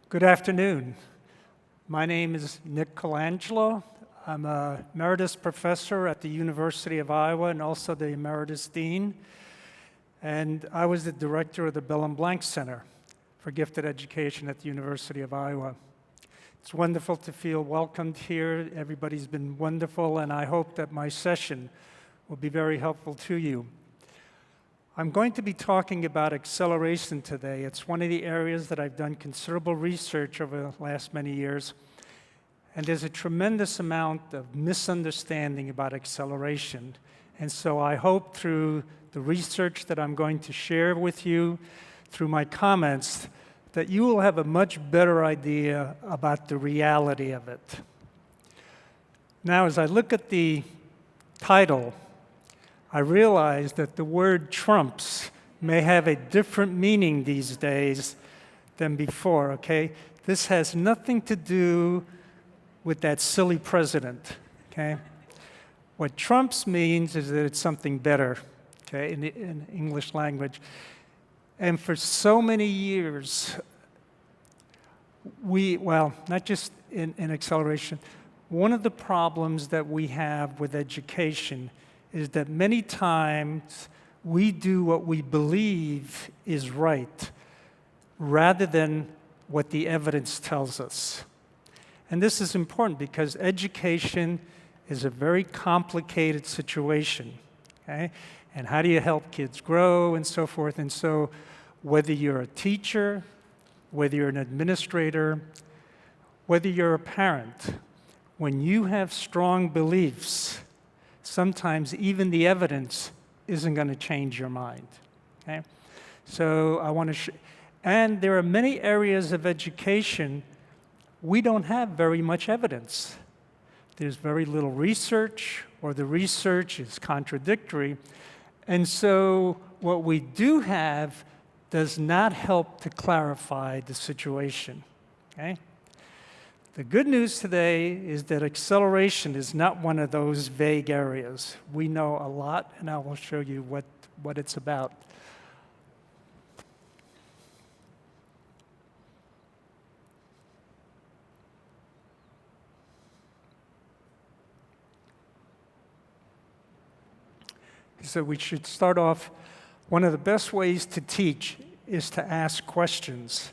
Good afternoon. My name is Nick Colangelo. I'm a emeritus professor at the University of Iowa and also the emeritus dean. And I was the director of the Bell and Blank Center for Gifted Education at the University of Iowa. It's wonderful to feel welcomed here. Everybody's been wonderful, and I hope that my session will be very helpful to you. I'm going to be talking about acceleration today. It's one of the areas that I've done considerable research over the last many years, and there's a tremendous amount of misunderstanding about acceleration. And so I hope through the research that I'm going to share with you, through my comments, that you will have a much better idea about the reality of it. Now, as I look at the title, I realize that the word trumps may have a different meaning these days than before, okay? This has nothing to do with that silly president, okay? What trumps means is that it's something better, okay, in English language. And for so many years, not just in acceleration, one of the problems that we have with education is that many times we do what we believe is right rather than what the evidence tells us. And this is important because education is a very complicated situation, okay? And how do you help kids grow and so forth? And so whether you're a teacher, whether you're an administrator, whether you're a parent, when you have strong beliefs, sometimes even the evidence isn't going to change your mind, okay? So I want to and there are many areas of education we don't have very much evidence. There's very little research, or the research is contradictory. And so what we do have does not help to clarify the situation, okay? The good news today is that acceleration is not one of those vague areas. We know a lot, and I will show you what it's about. So we should start off, one of the best ways to teach is to ask questions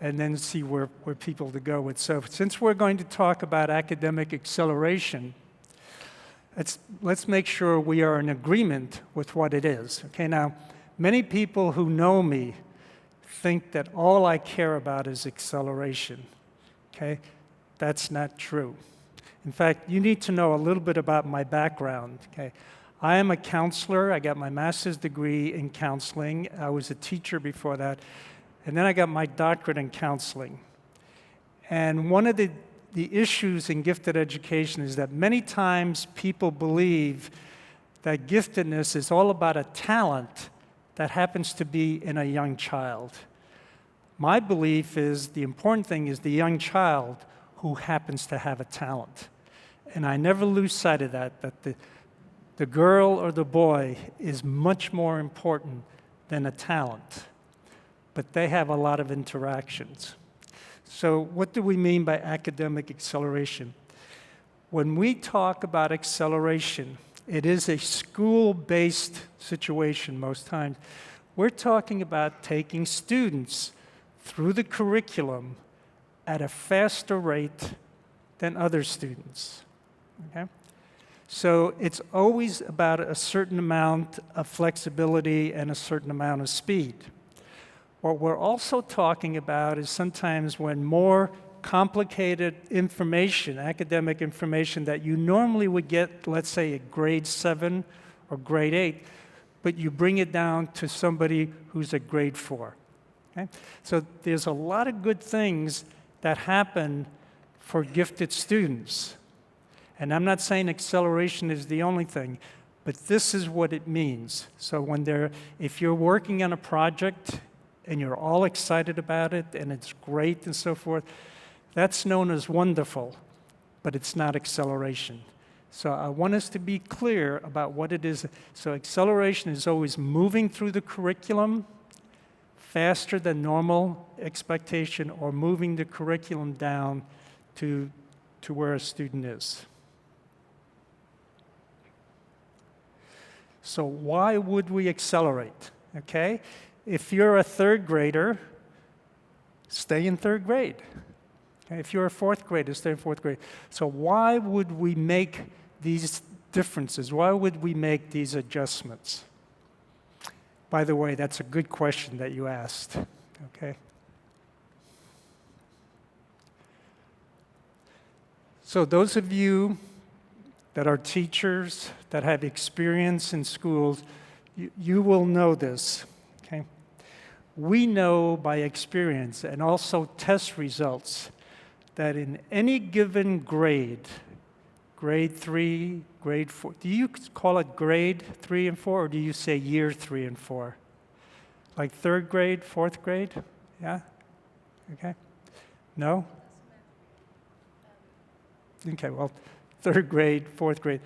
and then see where people to go with. So since we're going to talk about academic acceleration, let's make sure we are in agreement with what it is. Okay, now, many people who know me think that all I care about is acceleration. Okay, that's not true. In fact, you need to know a little bit about my background. Okay, I am a counselor. I got my master's degree in counseling. I was a teacher before that. And then I got my doctorate in counseling. And one of the issues in gifted education is that many times people believe that giftedness is all about a talent that happens to be in a young child. My belief is the important thing is the young child who happens to have a talent. And I never lose sight of that the girl or the boy is much more important than a talent. But they have a lot of interactions. So what do we mean by academic acceleration? When we talk about acceleration, it is a school-based situation most times. We're talking about taking students through the curriculum at a faster rate than other students, okay? So it's always about a certain amount of flexibility and a certain amount of speed. What we're also talking about is sometimes when more complicated information, academic information that you normally would get, let's say, at grade 7 or grade 8, but you bring it down to somebody who's at grade 4. Okay? So there's a lot of good things that happen for gifted students. And I'm not saying acceleration is the only thing, but this is what it means. So if you're working on a project and you're all excited about it and it's great and so forth, that's known as wonderful, but it's not acceleration. So I want us to be clear about what it is. So acceleration is always moving through the curriculum faster than normal expectation or moving the curriculum down to where a student is. So why would we accelerate? Okay? If you're a third grader, stay in third grade. Okay? If you're a fourth grader, stay in fourth grade. So why would we make these differences? Why would we make these adjustments? By the way, that's a good question that you asked. Okay? So those of you that are teachers, that have experience in schools, you will know this, okay? We know by experience and also test results that in any given grade 3, grade 4, do you call it grade 3 and 4, or do you say year 3 and 4? Like third grade, fourth grade? Yeah? Okay? No? Okay, well, third grade, fourth grade.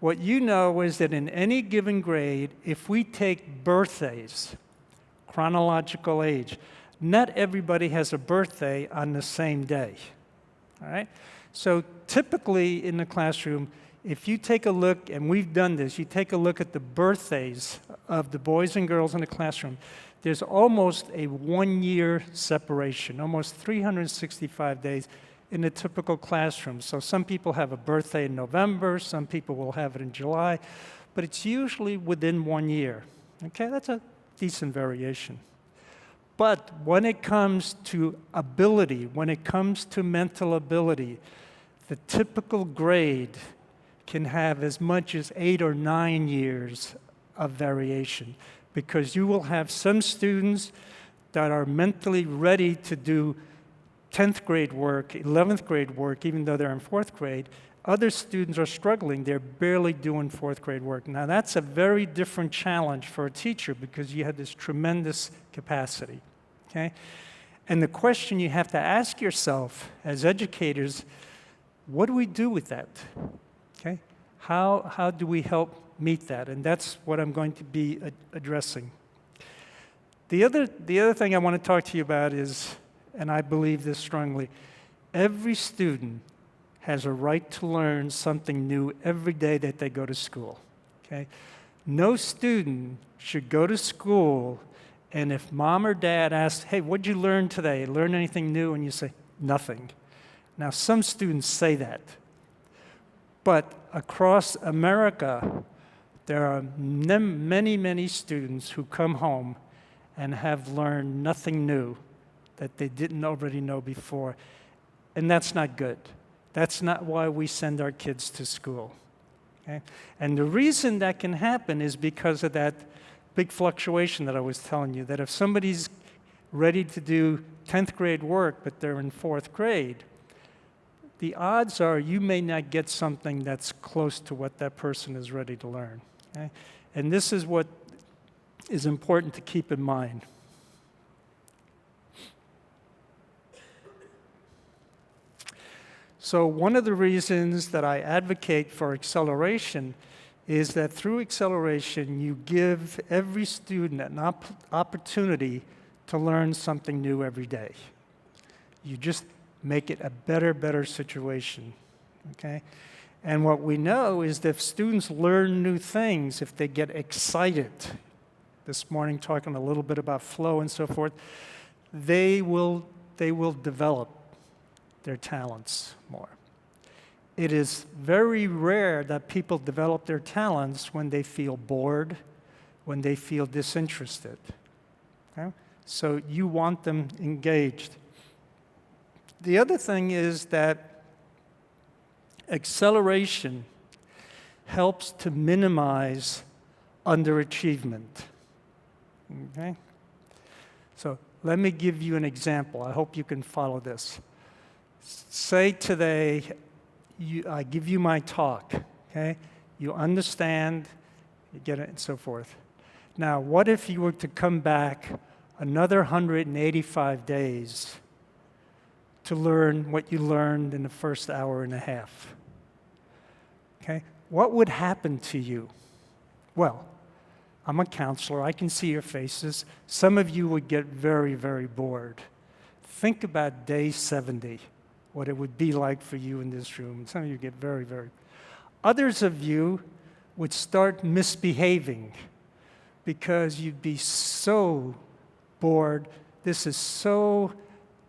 What you know is that in any given grade, if we take birthdays, chronological age, not everybody has a birthday on the same day, all right? So typically in the classroom, if you take a look, and we've done this, you take a look at the birthdays of the boys and girls in the classroom, there's almost a 1-year separation, almost 365 days in a typical classroom. So some people have a birthday in November, some people will have it in July, but it's usually within 1 year. Okay, that's a decent variation. But when it comes to ability, when it comes to mental ability, the typical grade can have as much as 8 or 9 years of variation, because you will have some students that are mentally ready to do 10th grade work, 11th grade work, even though they're in 4th grade. Other students are struggling. They're barely doing 4th grade work. Now, that's a very different challenge for a teacher because you have this tremendous capacity, okay? And the question you have to ask yourself as educators, what do we do with that, okay? How do we help meet that? And that's what I'm going to be addressing. The other thing I want to talk to you about is, and I believe this strongly, every student has a right to learn something new every day that they go to school, okay? No student should go to school, and if mom or dad asks, hey, what'd you learn today? Learn anything new? And you say, nothing. Now, some students say that, but across America, there are many, many students who come home and have learned nothing new that they didn't already know before. And that's not good. That's not why we send our kids to school. Okay? And the reason that can happen is because of that big fluctuation that I was telling you, that if somebody's ready to do 10th grade work, but they're in 4th grade, the odds are you may not get something that's close to what that person is ready to learn. Okay? And this is what is important to keep in mind. So one of the reasons that I advocate for acceleration is that through acceleration, you give every student an opportunity to learn something new every day. You just make it a better situation, okay? And what we know is that if students learn new things, if they get excited, this morning talking a little bit about flow and so forth, they will develop their talents more. It is very rare that people develop their talents when they feel bored, when they feel disinterested. Okay? So you want them engaged. The other thing is that acceleration helps to minimize underachievement. Okay? So let me give you an example. I hope you can follow this. Say today, I give you my talk, okay? You understand, you get it, and so forth. Now, what if you were to come back another 185 days to learn what you learned in the first hour and a half? Okay? What would happen to you? Well, I'm a counselor. I can see your faces. Some of you would get very, very bored. Think about day 70, what it would be like for you in this room. Some of you get very, very... Others of you would start misbehaving because you'd be so bored. This is so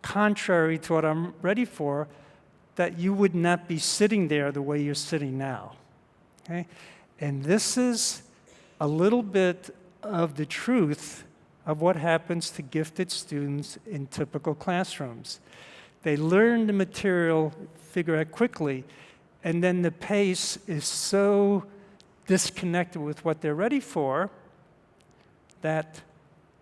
contrary to what I'm ready for that you would not be sitting there the way you're sitting now. Okay? And this is a little bit of the truth of what happens to gifted students in typical classrooms. They learn the material, figure out quickly, and then the pace is so disconnected with what they're ready for that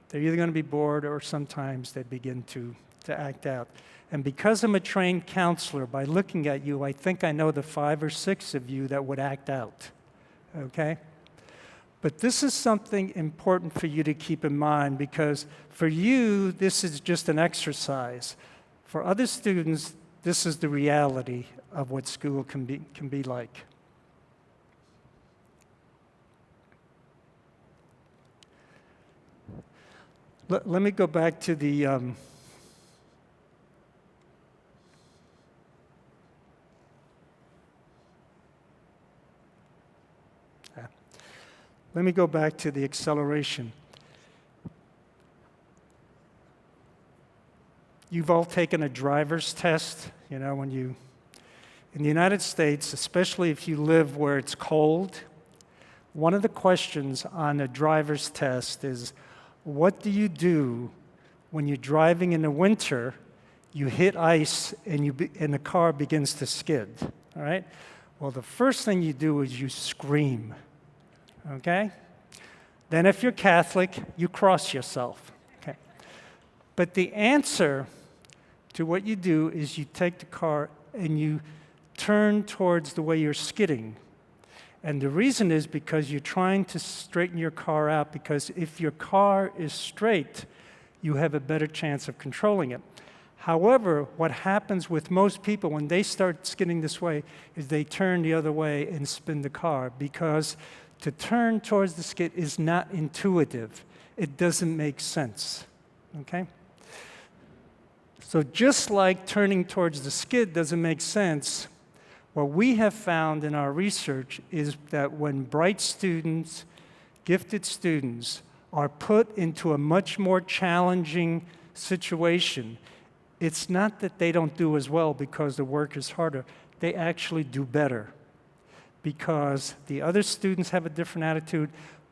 they're either going to be bored or sometimes they begin to act out. And because I'm a trained counselor, by looking at you, I think I know the 5 or 6 of you that would act out, okay? But this is something important for you to keep in mind because for you, this is just an exercise. For other students, this is the reality of what school can be like. Let me go back to the let me go back to the acceleration. You've all taken a driver's test, you know, when you, in the United States, especially if you live where it's cold, one of the questions on a driver's test is, what do you do when you're driving in the winter, you hit ice and the car begins to skid, all right? Well, the first thing you do is you scream. Okay? Then if you're Catholic, you cross yourself. Okay? But the answer to what you do is you take the car and you turn towards the way you're skidding. And the reason is because you're trying to straighten your car out, because if your car is straight, you have a better chance of controlling it. However, what happens with most people when they start skidding this way is they turn the other way and spin the car, because to turn towards the skid is not intuitive. It doesn't make sense, okay? So just like turning towards the skid doesn't make sense, what we have found in our research is that when bright students, gifted students, are put into a much more challenging situation, it's not that they don't do as well because the work is harder. They actually do better, because the other students have a different attitude,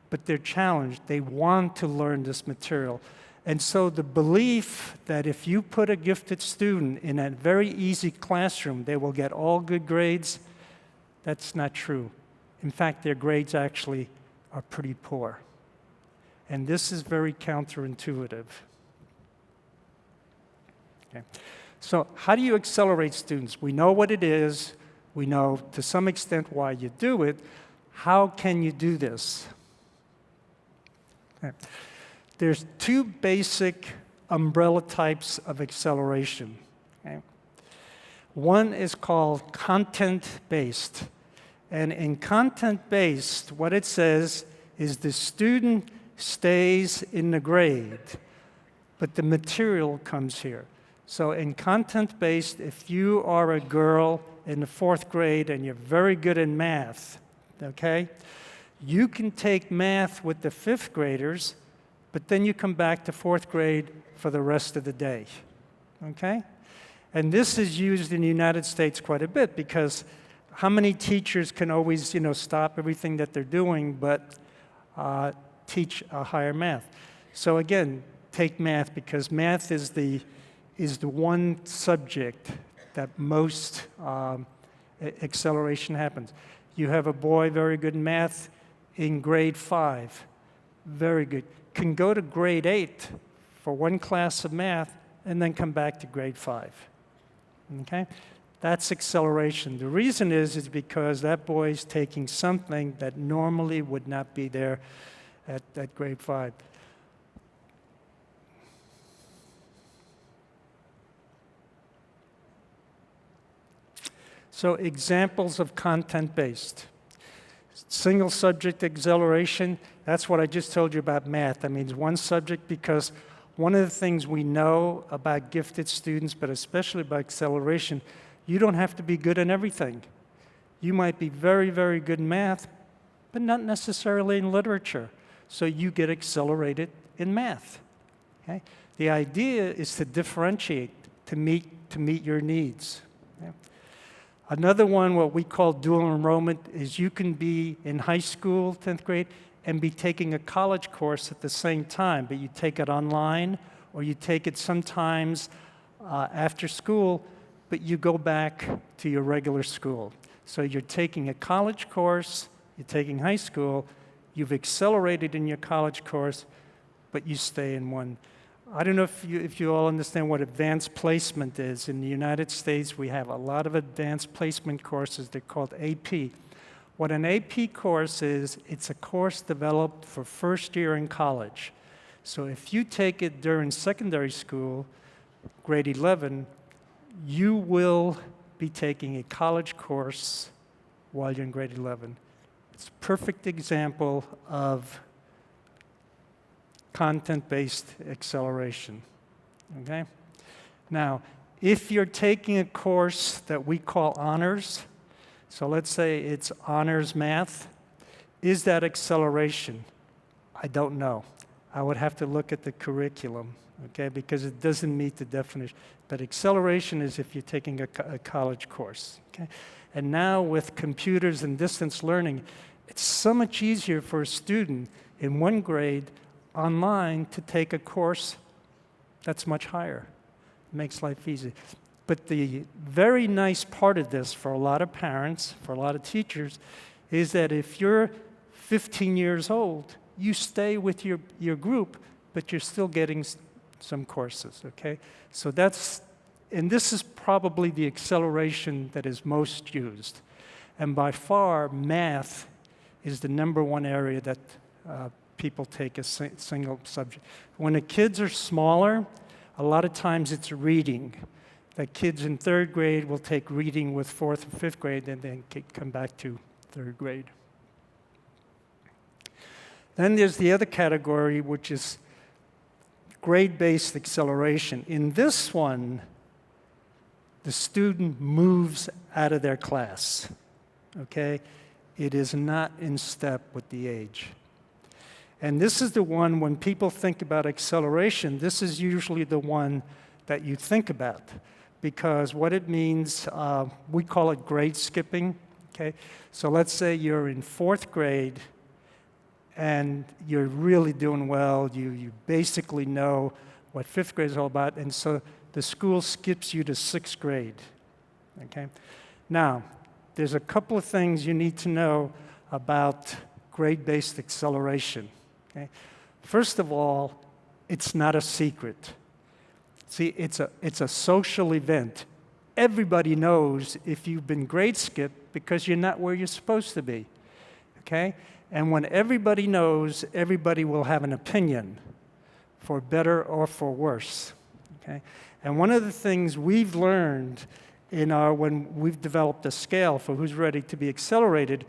but they're challenged. They want to learn this material. And so the belief that if you put a gifted student in a very easy classroom, they will get all good grades, that's not true. In fact, their grades actually are pretty poor. And this is very counterintuitive. Okay. So how do you accelerate students? We know what it is. We know to some extent why you do it. How can you do this? Okay. There's 2 basic umbrella types of acceleration. Okay. One is called content-based. And in content-based, what it says is the student stays in the grade, but the material comes here. So in content-based, if you are a girl in the 4th grade and you're very good in math, okay, you can take math with the 5th graders, but then you come back to 4th grade for the rest of the day, okay? And this is used in the United States quite a bit, because how many teachers can always, stop everything that they're doing but teach a higher math? So again, take math, because math is the one subject that most acceleration happens. You have a boy very good in math in grade 5, very good. Can go to grade 8 for one class of math and then come back to grade 5, okay? That's acceleration. The reason is because that boy is taking something that normally would not be there at grade 5. So examples of content-based. Single subject acceleration, that's what I just told you about math. That means one subject, because one of the things we know about gifted students, but especially about acceleration, you don't have to be good in everything. You might be very, very good in math, but not necessarily in literature. So you get accelerated in math. Okay? The idea is to differentiate, to meet your needs. Okay? Another one, what we call dual enrollment, is you can be in high school, 10th grade, and be taking a college course at the same time, but you take it online, or you take it sometimes after school, but you go back to your regular school. So you're taking a college course, you're taking high school, you've accelerated in your college course, but you stay in one. I don't know if you all understand what advanced placement is. In the United States, we have a lot of advanced placement courses. They're called AP. What an AP course is, it's a course developed for first year in college. So if you take it during secondary school, grade 11, you will be taking a college course while you're in grade 11. It's a perfect example of content-based acceleration, okay? Now, if you're taking a course that we call honors, so let's say it's honors math, is that acceleration? I don't know. I would have to look at the curriculum, okay, because it doesn't meet the definition. But acceleration is if you're taking a college course, okay? And now with computers and distance learning, it's so much easier for a student in one grade online to take a course that's much higher. It makes life easy. But the very nice part of this for a lot of parents, for a lot of teachers, is that if you're 15 years old, you stay with your group, but you're still getting some courses, okay? So and this is probably the acceleration that is most used. And by far, math is the #1 area that people take a single subject. When the kids are smaller, a lot of times it's reading. The kids in 3rd grade will take reading with 4th and 5th grade, and then come back to 3rd grade. Then there's the other category, which is grade-based acceleration. In this one, the student moves out of their class, okay? It is not in step with the age. And this is the one, when people think about acceleration, this is usually the one that you think about, because what it means, we call it grade skipping, okay? So let's say you're in 4th grade, and you're really doing well. You basically know what 5th grade is all about, and so the school skips you to 6th grade, okay? Now, there's a couple of things you need to know about grade-based acceleration. Okay? First of all, it's not a secret. See, it's a social event. Everybody knows if you've been grade skipped because you're not where you're supposed to be, okay? And when everybody knows, everybody will have an opinion, for better or for worse, okay? And one of the things we've learned when we've developed a scale for who's ready to be accelerated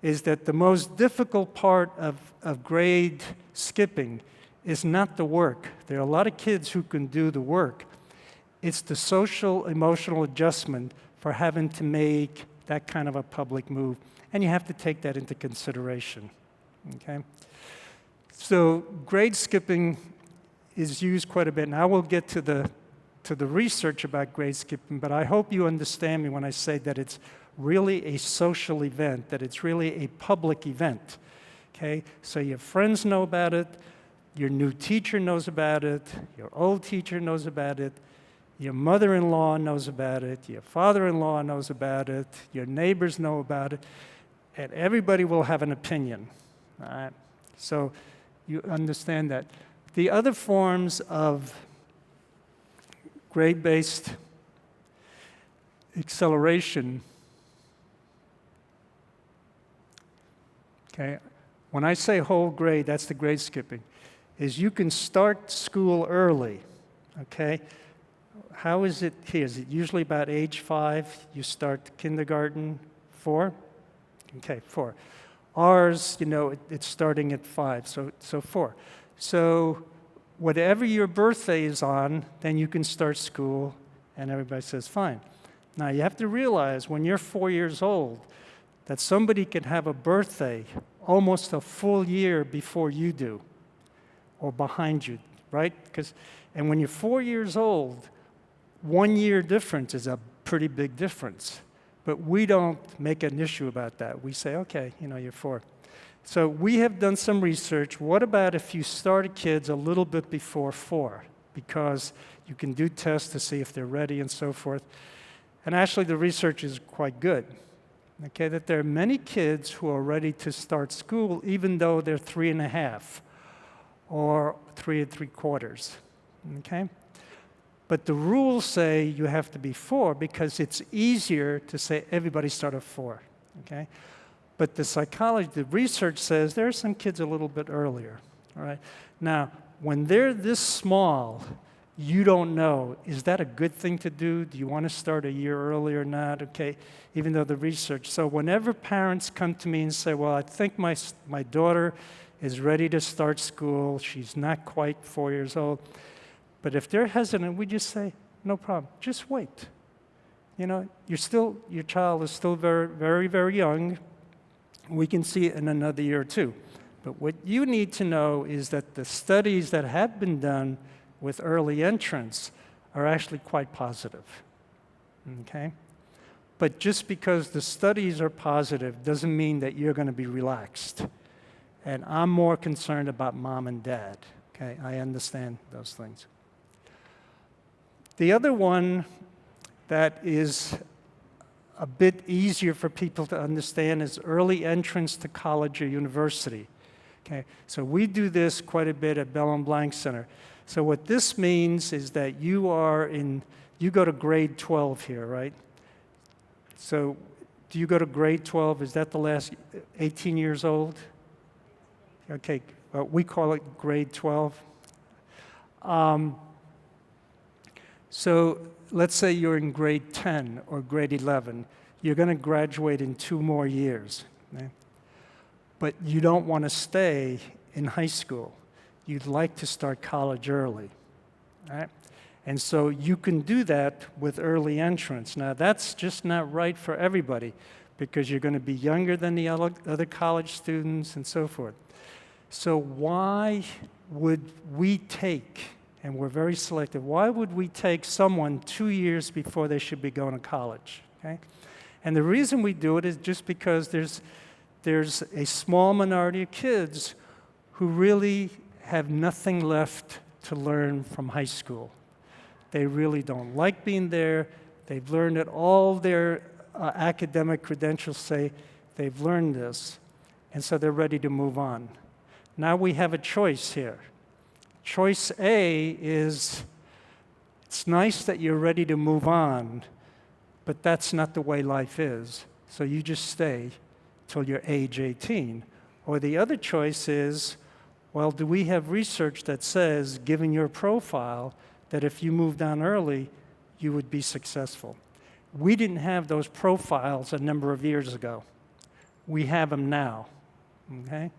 is that the most difficult part of grade skipping is not the work. There are a lot of kids who can do the work. It's the social, emotional adjustment for having to make that kind of a public move. And you have to take that into consideration, okay? So grade skipping is used quite a bit. And I will get to the research about grade skipping, but I hope you understand me when I say that it's really a social event, that it's really a public event, okay? So your friends know about it, your new teacher knows about it, your old teacher knows about it, your mother-in-law knows about it, your father-in-law knows about it, your neighbors know about it, and everybody will have an opinion, all right? So you understand that. The other forms of grade-based acceleration, okay, when I say whole grade, that's the grade skipping, is you can start school early, okay? How is it here? Is it usually about age 5? You start kindergarten, 4? Okay, 4. Ours, it's starting at 5, so 4. So whatever your birthday is on, then you can start school, and everybody says, fine. Now, you have to realize when you're 4 years old that somebody can have a birthday almost a full year before you do, or behind you, right? And when you're 4 years old, 1 year difference is a pretty big difference. But we don't make an issue about that. We say, okay, you're 4. So we have done some research. What about if you started kids a little bit before 4? Because you can do tests to see if they're ready and so forth. And actually, the research is quite good. Okay, that there are many kids who are ready to start school even though they're 3.5 or 3 3/4. Okay? But the rules say you have to be 4 because it's easier to say everybody start at 4, okay? But the research says there are some kids a little bit earlier, all right? Now, when they're this small, you don't know, is that a good thing to do? Do you want to start a year earlier or not? Okay, even though the research. So whenever parents come to me and say, well, I think my daughter is ready to start school, she's not quite 4 years old, but if they're hesitant, we just say, no problem, just wait. Your child is still very, very, very young. We can see it in another year or two. But what you need to know is that the studies that have been done with early entrants are actually quite positive, okay? But just because the studies are positive doesn't mean that you're going to be relaxed. And I'm more concerned about mom and dad, okay? I understand those things. The other one that is a bit easier for people to understand is early entrance to college or university. Okay, so we do this quite a bit at Bell and Blanc Center. So what this means is that you go to grade 12 here, right? So do you go to grade 12? Is that the last 18 years old? Okay, we call it grade 12. So let's say you're in grade 10 or grade 11. You're going to graduate in 2 more years. Okay? But you don't want to stay in high school. You'd like to start college early. Right? And so you can do that with early entrance. Now, that's just not right for everybody because you're going to be younger than the other college students and so forth. So why would we take, and we're very selective, why would we take someone 2 years before they should be going to college? Okay? And the reason we do it is just because there's a small minority of kids who really have nothing left to learn from high school. They really don't like being there. They've learned that all their academic credentials say they've learned this, and so they're ready to move on. Now we have a choice here. Choice A is, it's nice that you're ready to move on, but that's not the way life is. So you just stay till you're age 18. Or the other choice is, well, do we have research that says, given your profile, that if you moved on early, you would be successful? We didn't have those profiles a number of years ago. We have them now, okay?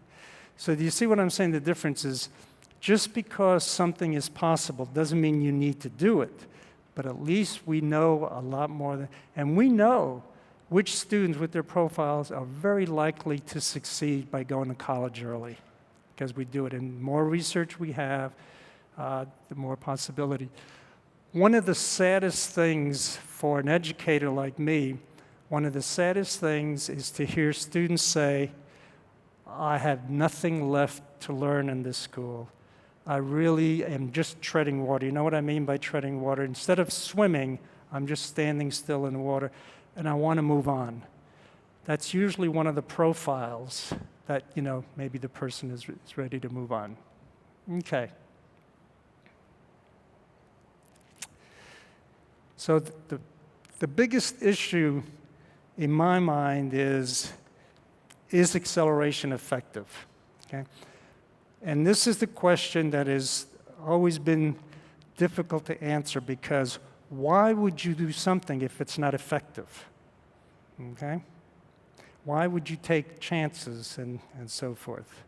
So do you see what I'm saying? The difference is, just because something is possible doesn't mean you need to do it, but at least we know a lot more, and we know which students with their profiles are very likely to succeed by going to college early, because we do it. And the more research we have, the more possibility. One of the saddest things for an educator like me, one of the saddest things is to hear students say, I have nothing left to learn in this school. I really am just treading water. You know what I mean by treading water? Instead of swimming, I'm just standing still in the water, and I want to move on. That's usually one of the profiles that, maybe the person is ready to move on. Okay. So the biggest issue in my mind is acceleration effective? Okay? And this is the question that has always been difficult to answer, because why would you do something if it's not effective? Okay? Why would you take chances and so forth?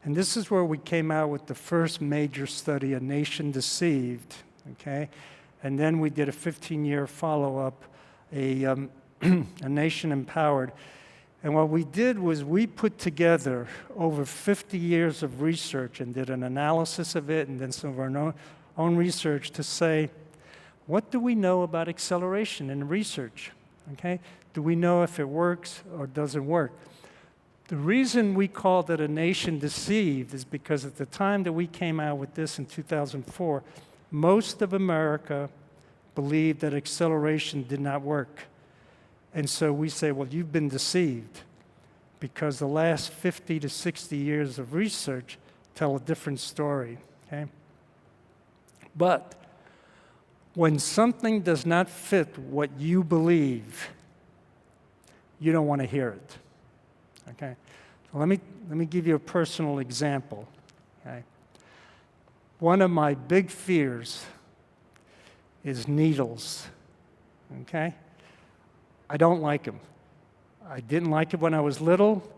And this is where we came out with the first major study, A Nation Deceived, okay? And then we did a 15-year follow-up, A Nation Empowered. And what we did was we put together over 50 years of research and did an analysis of it and then some of our own research to say, what do we know about acceleration in research? Okay? Do we know if it works or doesn't work? The reason we called it A Nation Deceived is because at the time that we came out with this in 2004, most of America believed that acceleration did not work. And so we say, well, you've been deceived because the last 50 to 60 years of research tell a different story, okay? But when something does not fit what you believe, you don't want to hear it, okay? So let me give you a personal example, okay? One of my big fears is needles, okay? I don't like them. I didn't like it when I was little.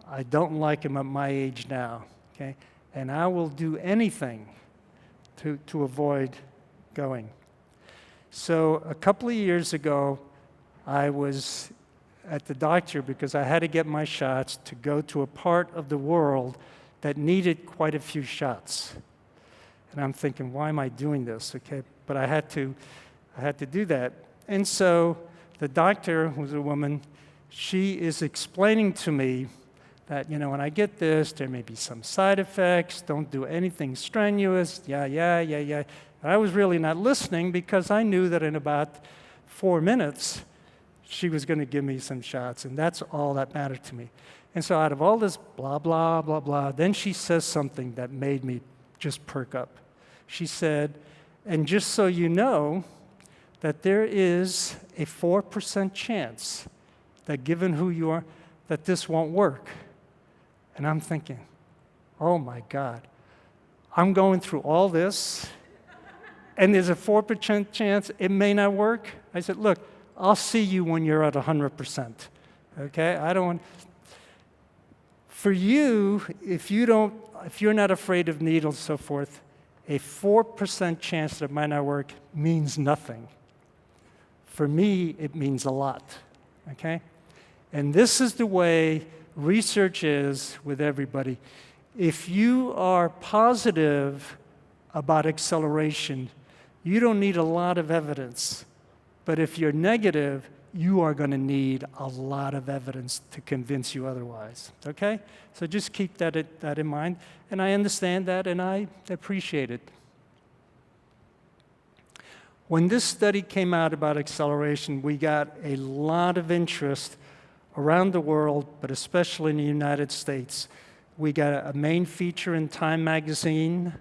I don't like them at my age now, okay? And I will do anything to avoid going. So a couple of years ago, I was at the doctor because I had to get my shots to go to a part of the world that needed quite a few shots. And I'm thinking, why am I doing this, okay? But I had to do that. And so the doctor, who's a woman, she is explaining to me that, you know, when I get this, there may be some side effects, don't do anything strenuous, yeah. And I was really not listening because I knew that in about 4 minutes, she was going to give me some shots, and that's all that mattered to me. And so out of all this blah, blah, blah, blah, then she says something that made me just perk up. She said, and just so you know, that there is a 4% chance that given who you are, that this won't work. And I'm thinking, oh my God, I'm going through all this, and there's a 4% chance it may not work? I said, look, I'll see you when you're at 100%, okay? I don't want... For you, if you're not afraid of needles and so forth, a 4% chance that it might not work means nothing. For me, it means a lot, okay? And this is the way research is with everybody. If you are positive about acceleration, you don't need a lot of evidence. But if you're negative, you are going to need a lot of evidence to convince you otherwise, okay? So just keep that in mind. And I understand that, and I appreciate it. When this study came out about acceleration, we got a lot of interest around the world, but especially in the United States. We got a main feature in Time magazine.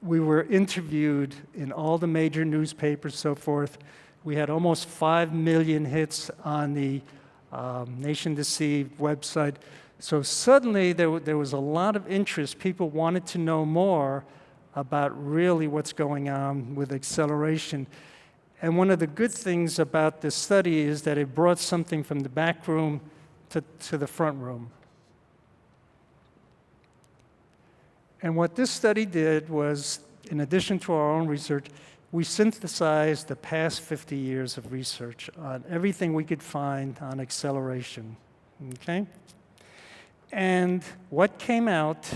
We were interviewed in all the major newspapers, so forth. We had almost 5 million hits on the Nation Deceived website. So suddenly there was a lot of interest. People wanted to know more about really what's going on with acceleration. And one of the good things about this study is that it brought something from the back room to the front room. And what this study did was, in addition to our own research, we synthesized the past 50 years of research on everything we could find on acceleration, okay? And what came out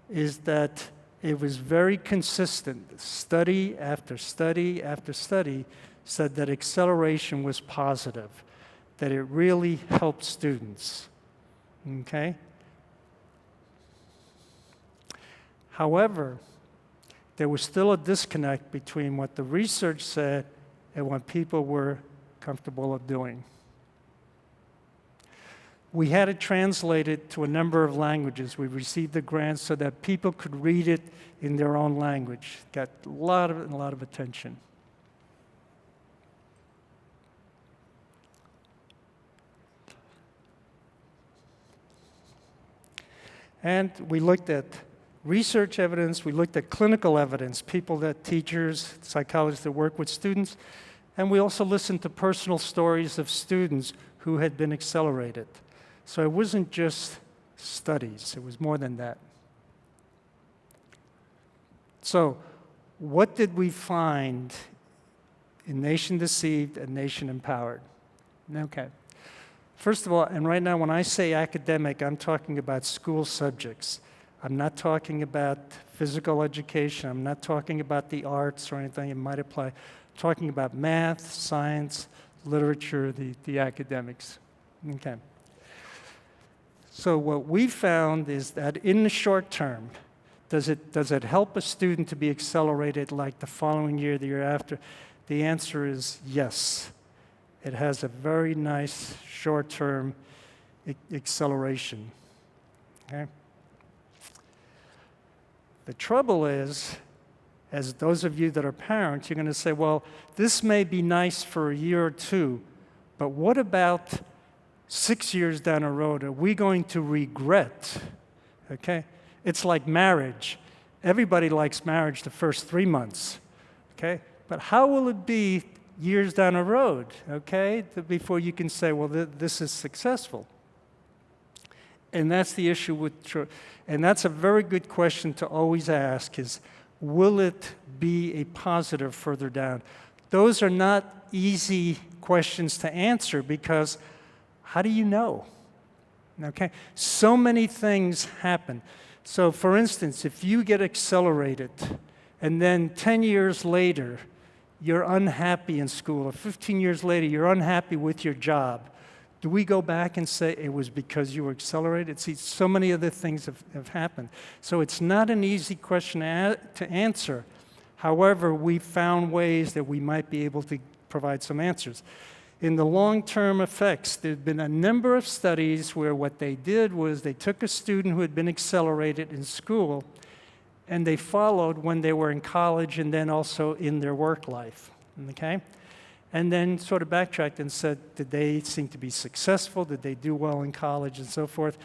is that it was very consistent. Study after study after study said that acceleration was positive, that it really helped students, okay? However, there was still a disconnect between what the research said and what people were comfortable of doing. We had it translated to a number of languages. We received the grants so that people could read it in their own language. Got a lot of attention. And we looked at research evidence, we looked at clinical evidence, teachers, psychologists that work with students, And we also listened to personal stories of students who had been accelerated. So it wasn't just studies, it was more than that. So what did we find in Nation Deceived and Nation Empowered? Okay. First of all, and right now when I say academic, I'm talking about school subjects. I'm not talking about physical education. I'm not talking about the arts or anything it might apply. I'm talking about math, science, literature, the academics. Okay. So what we found is that in the short term, does it help a student to be accelerated like the following year, the year after? The answer is yes. It has a very nice short-term acceleration. Okay? The trouble is, as those of you that are parents, you're going to say, well, this may be nice for a year or two, but what about 6 years down the road? Are we going to regret? Okay? It's like marriage. Everybody likes marriage the first 3 months. Okay? But how will it be years down the road, okay, before you can say, well, this is successful? And that's the issue with, and that's a very good question to always ask is, will it be a positive further down? Those are not easy questions to answer because how do you know? Okay, so many things happen. So for instance, if you get accelerated and then 10 years later, you're unhappy in school, or 15 years later, you're unhappy with your job, do we go back and say it was because you were accelerated? See, so many other things have happened. So it's not an easy question to answer. However, we found ways that we might be able to provide some answers. In the long-term effects, there have been a number of studies where what they did was they took a student who had been accelerated in school and they followed when they were in college and then also in their work life, okay? And then sort of backtracked and said, did they seem to be successful? Did they do well in college and so forth?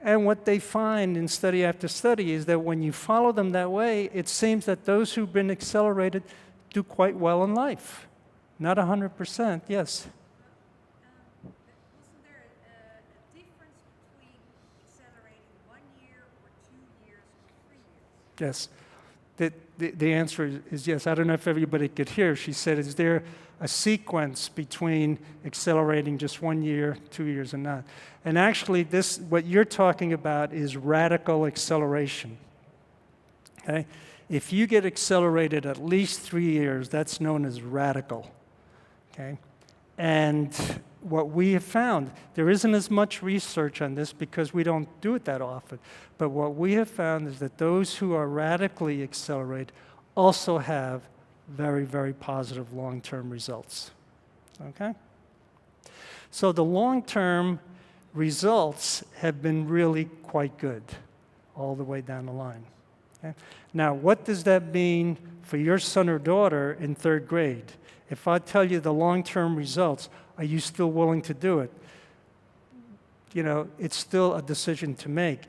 And what they find in study after study is that when you follow them that way, it seems that those who've been accelerated do quite well in life. Not 100%, yes? Wasn't there a difference between accelerating 1 year or 2 years or 3 years? Yes. The answer is yes. I don't know if everybody could hear. She said, is there a sequence between accelerating just 1 year, 2 years, and not? And actually, what you're talking about is radical acceleration. Okay? If you get accelerated at least 3 years, that's known as radical. Okay? And what we have found, there isn't as much research on this because we don't do it that often, but what we have found is that those who are radically accelerated also have very, very positive long-term results. Okay? So the long-term results have been really quite good all the way down the line. Okay? Now, what does that mean for your son or daughter in 3rd grade? If I tell you the long-term results, are you still willing to do it? You know, it's still a decision to make.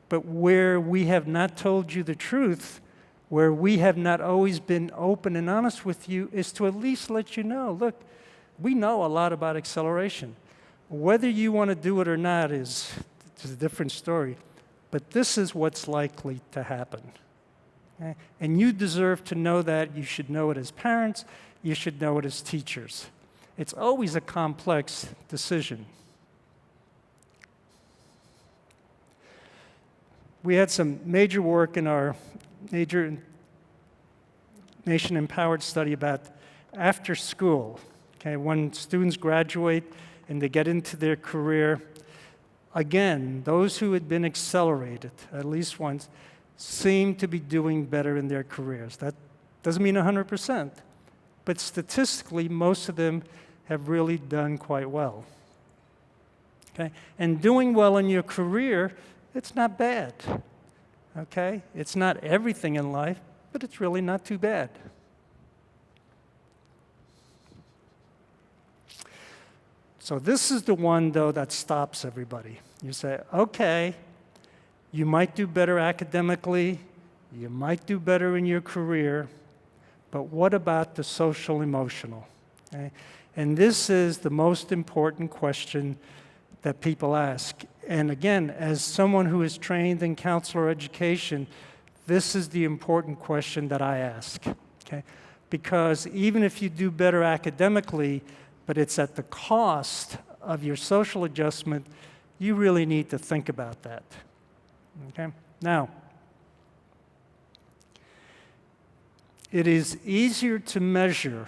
But where we have not told you the truth, where we have not always been open and honest with you, is to at least let you know, look, we know a lot about acceleration. Whether you want to do it or not is a different story. But this is what's likely to happen. Okay? And you deserve to know that. You should know it as parents. You should know it as teachers. It's always a complex decision. We had some major work in our major Nation Empowered study about after school. Okay, when students graduate and they get into their career, again, those who had been accelerated, at least once, seem to be doing better in their careers. That doesn't mean 100%, but statistically, most of them have really done quite well. Okay? And doing well in your career, it's not bad. Okay? It's not everything in life, but it's really not too bad. So this is the one, though, that stops everybody. You say, okay, you might do better academically, you might do better in your career, but what about the social emotional? Okay? And this is the most important question that people ask. And again, as someone who is trained in counselor education, this is the important question that I ask. Okay? Because even if you do better academically, but it's at the cost of your social adjustment, you really need to think about that. Okay? Now, it is easier to measure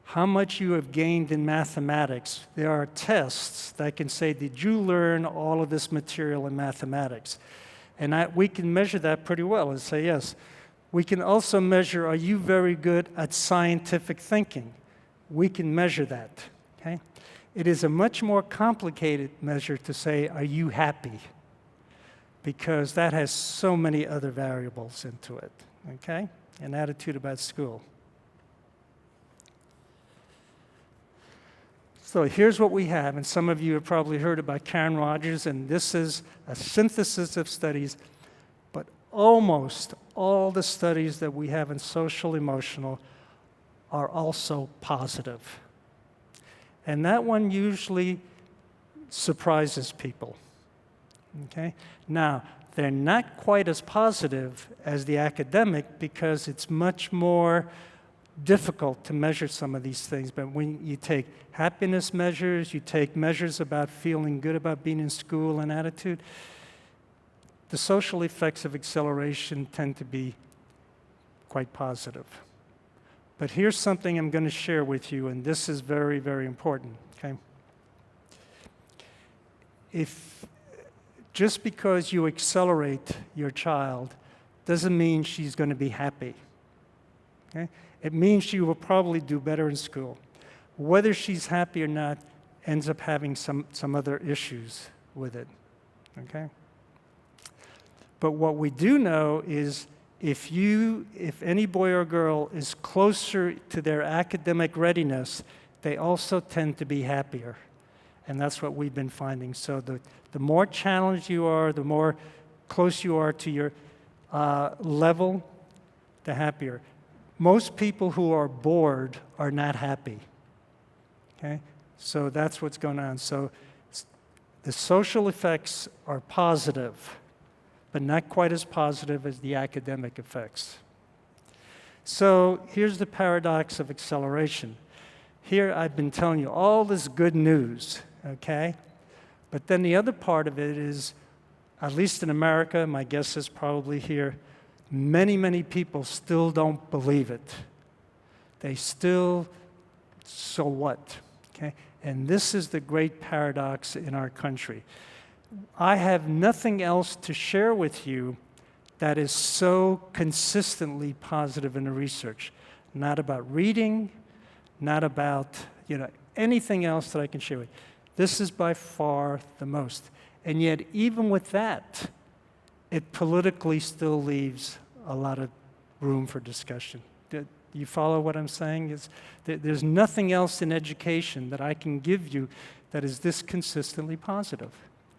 how much you have gained in mathematics. There are tests that can say, did you learn all of this material in mathematics? And we can measure that pretty well and say yes. We can also measure, are you very good at scientific thinking? We can measure that. Okay? It is a much more complicated measure to say, are you happy? Because that has so many other variables into it. Okay? An attitude about school. So here's what we have, and some of you have probably heard about Karen Rogers, and this is a synthesis of studies, but almost all the studies that we have in social emotional are also positive. And that one usually surprises people. Okay? Now, they're not quite as positive as the academic because it's much more difficult to measure some of these things. But when you take happiness measures, you take measures about feeling good about being in school and attitude, the social effects of acceleration tend to be quite positive. But here's something I'm going to share with you, and this is very, very important. Okay? Just because you accelerate your child doesn't mean she's going to be happy. Okay? It means she will probably do better in school. Whether she's happy or not ends up having some other issues with it. Okay? But what we do know is if any boy or girl is closer to their academic readiness, they also tend to be happier. And that's what we've been finding. So the more challenged you are, the more close you are to your level, the happier. Most people who are bored are not happy. Okay? So that's what's going on. So the social effects are positive, but not quite as positive as the academic effects. So here's the paradox of acceleration. Here I've been telling you all this good news, okay? But then the other part of it is, at least in America, my guess is probably here, many, many people still don't believe it. They still, so what? Okay? And this is the great paradox in our country. I have nothing else to share with you that is so consistently positive in the research. Not about reading, not about anything else that I can share with you. This is by far the most. And yet, even with that, it politically still leaves a lot of room for discussion. Do you follow what I'm saying? There's nothing else in education that I can give you that is this consistently positive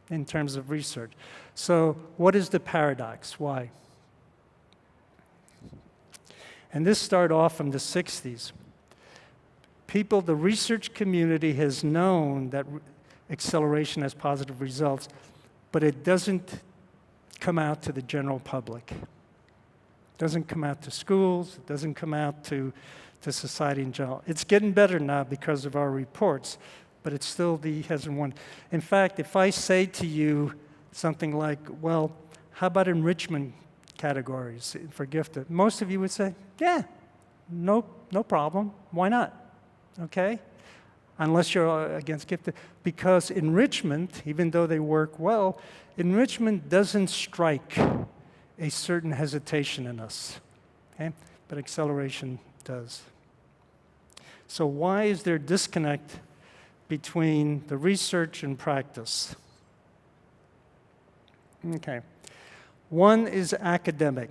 in terms of research. So what is the paradox? Why? And this started off from the 60s. The research community has known that acceleration has positive results, but it doesn't come out to the general public. It doesn't come out to schools. It doesn't come out to society in general. It's getting better now because of our reports, but it still hasn't won. In fact, if I say to you something like, well, how about enrichment categories for gifted? Most of you would say, yeah, no problem. Why not? Okay? Unless you're against gifted. Because enrichment, even though they work well, enrichment doesn't strike a certain hesitation in us. Okay? But acceleration does. So why is there disconnect between the research and practice? Okay. One is academic.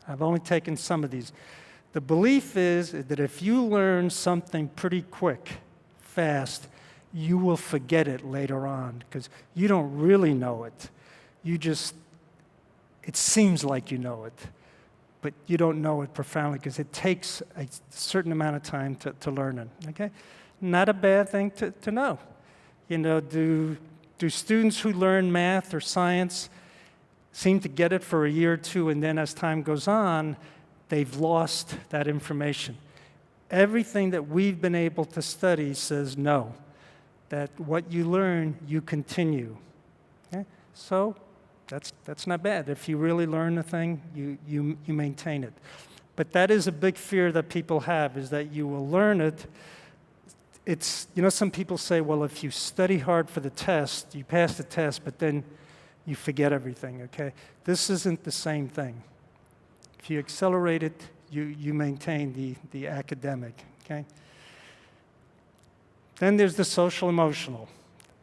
I've only taken some of these. The belief is that if you learn something pretty quick, fast, you will forget it later on because you don't really know it. It seems like you know it. but you don't know it profoundly because it takes a certain amount of time to learn it, okay? Not a bad thing to know. You know, do students who learn math or science seem to get it for a year or two, and then as time goes on, they've lost that information? Everything that we've been able to study says no, that what you learn, you continue. Okay? So that's not bad. If you really learn a thing, you maintain it. But that is a big fear that people have, is that you will learn it. It's, you know, some people say, well, if you study hard for the test, you pass the test, but then you forget everything, okay? This isn't the same thing. If you accelerate it, you maintain the academic, okay? Then there's the social emotional.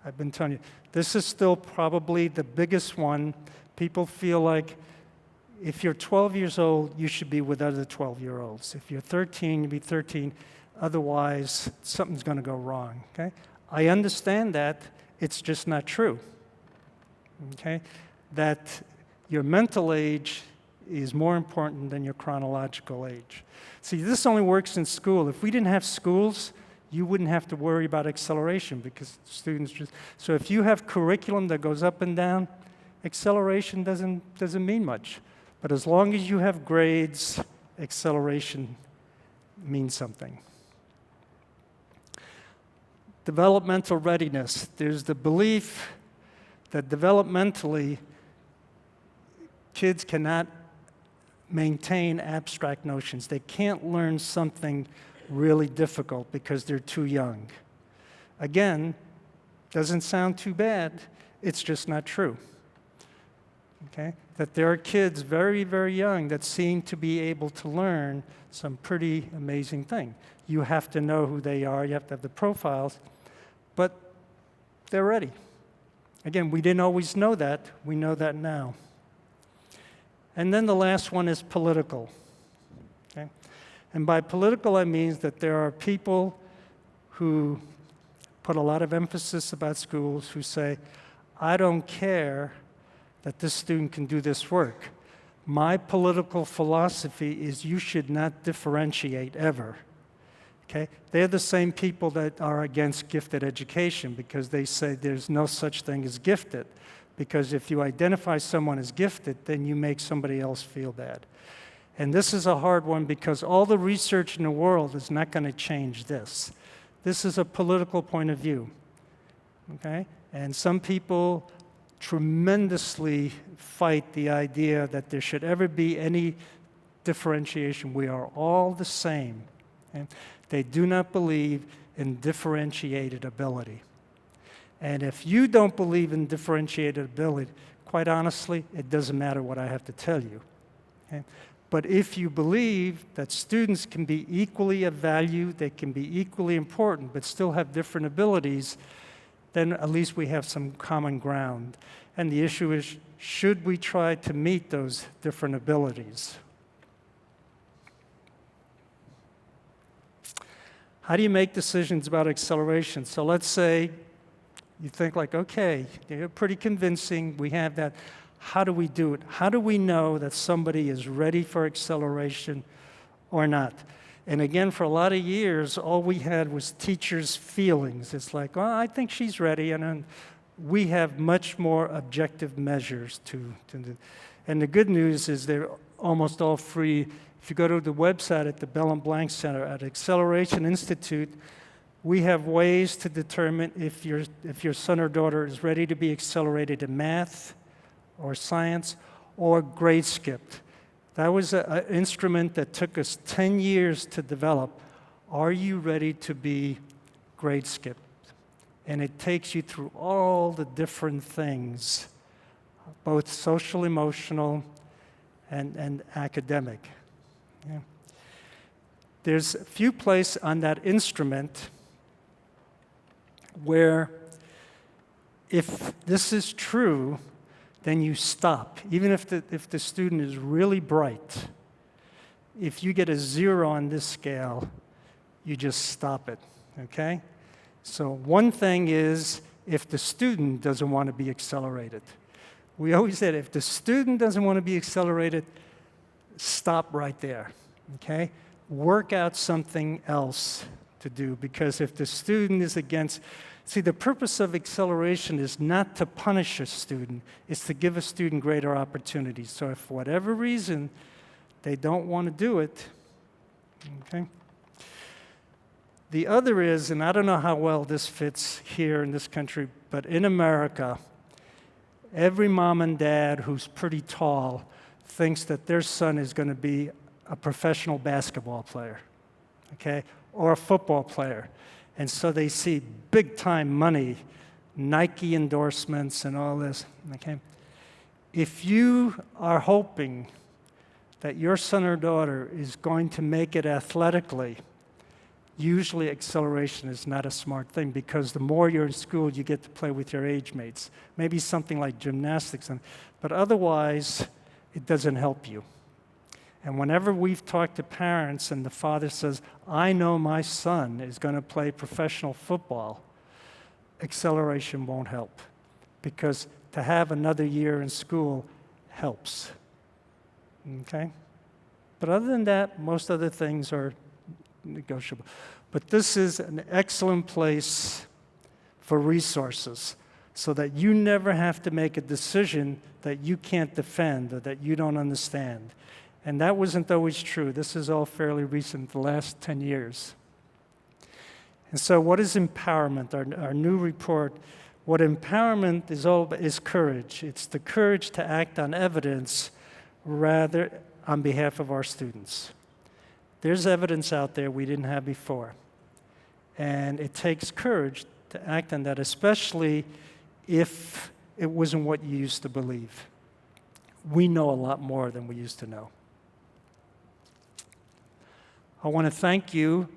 I've been telling you, this is still probably the biggest one. People feel like if you're 12 years old, you should be with other 12-year-olds. If you're 13, you be 13. Otherwise, something's going to go wrong, okay? I understand that. It's just not true, okay? That your mental age is more important than your chronological age. See, this only works in school. If we didn't have schools, you wouldn't have to worry about acceleration because students just... So if you have curriculum that goes up and down, acceleration doesn't mean much. But as long as you have grades, acceleration means something. Developmental readiness. There's the belief that developmentally, kids cannot maintain abstract notions. They can't learn something really difficult because they're too young. Again, doesn't sound too bad, it's just not true. Okay? That there are kids very, very young that seem to be able to learn some pretty amazing thing. You have to know who they are, you have to have the profiles, but they're ready. Again, we didn't always know that, we know that now. And then the last one is political. Okay? And by political, I mean that there are people who put a lot of emphasis about schools who say, I don't care that this student can do this work. My political philosophy is you should not differentiate ever. Okay? They're the same people that are against gifted education because they say there's no such thing as gifted. Because if you identify someone as gifted, then you make somebody else feel bad. And this is a hard one because all the research in the world is not going to change this. This is a political point of view. Okay? And some people tremendously fight the idea that there should ever be any differentiation. We are all the same. Okay? They do not believe in differentiated ability. And if you don't believe in differentiated ability, quite honestly, it doesn't matter what I have to tell you. Okay? But if you believe that students can be equally of value, they can be equally important, but still have different abilities, then at least we have some common ground. And the issue is, should we try to meet those different abilities? How do you make decisions about acceleration? So let's say you think like, okay, you're pretty convincing, we have that. How do we do it? How do we know that somebody is ready for acceleration or not? And again, for a lot of years, all we had was teachers' feelings. It's like, well, I think she's ready, and then we have much more objective measures to do. And the good news is they're almost all free. If you go to the website at the Bell and Blank Center at Acceleration Institute, we have ways to determine if your son or daughter is ready to be accelerated in math or science or grade skipped. That was an instrument that took us 10 years to develop. Are you ready to be grade skipped? And it takes you through all the different things, both social, emotional, and academic. Yeah. There's a few places on that instrument where if this is true, then you stop. Even if the student is really bright, if you get a 0 on this scale, you just stop it, okay? So one thing is if the student doesn't want to be accelerated. We always said if the student doesn't want to be accelerated, stop right there, okay? Work out something else to do, because if the student is against, see, the purpose of acceleration is not to punish a student, it's to give a student greater opportunities. So if for whatever reason they don't want to do it, okay? The other is, and I don't know how well this fits here in this country, but in America, every mom and dad who's pretty tall thinks that their son is going to be a professional basketball player, okay, or a football player. And so they see big-time money, Nike endorsements and all this, okay? If you are hoping that your son or daughter is going to make it athletically, usually acceleration is not a smart thing, because the more you're in school, you get to play with your age mates. Maybe something like gymnastics, but otherwise, it doesn't help you. And whenever we've talked to parents and the father says, I know my son is going to play professional football, acceleration won't help, because to have another year in school helps, okay? But other than that, most other things are negotiable. But this is an excellent place for resources, so that you never have to make a decision that you can't defend or that you don't understand. And that wasn't always true. This is all fairly recent, the last 10 years. And so what is empowerment? Our new report, what empowerment is all about is courage. It's the courage to act on evidence rather on behalf of our students. There's evidence out there we didn't have before. And it takes courage to act on that, especially if it wasn't what you used to believe. We know a lot more than we used to know. I want to thank you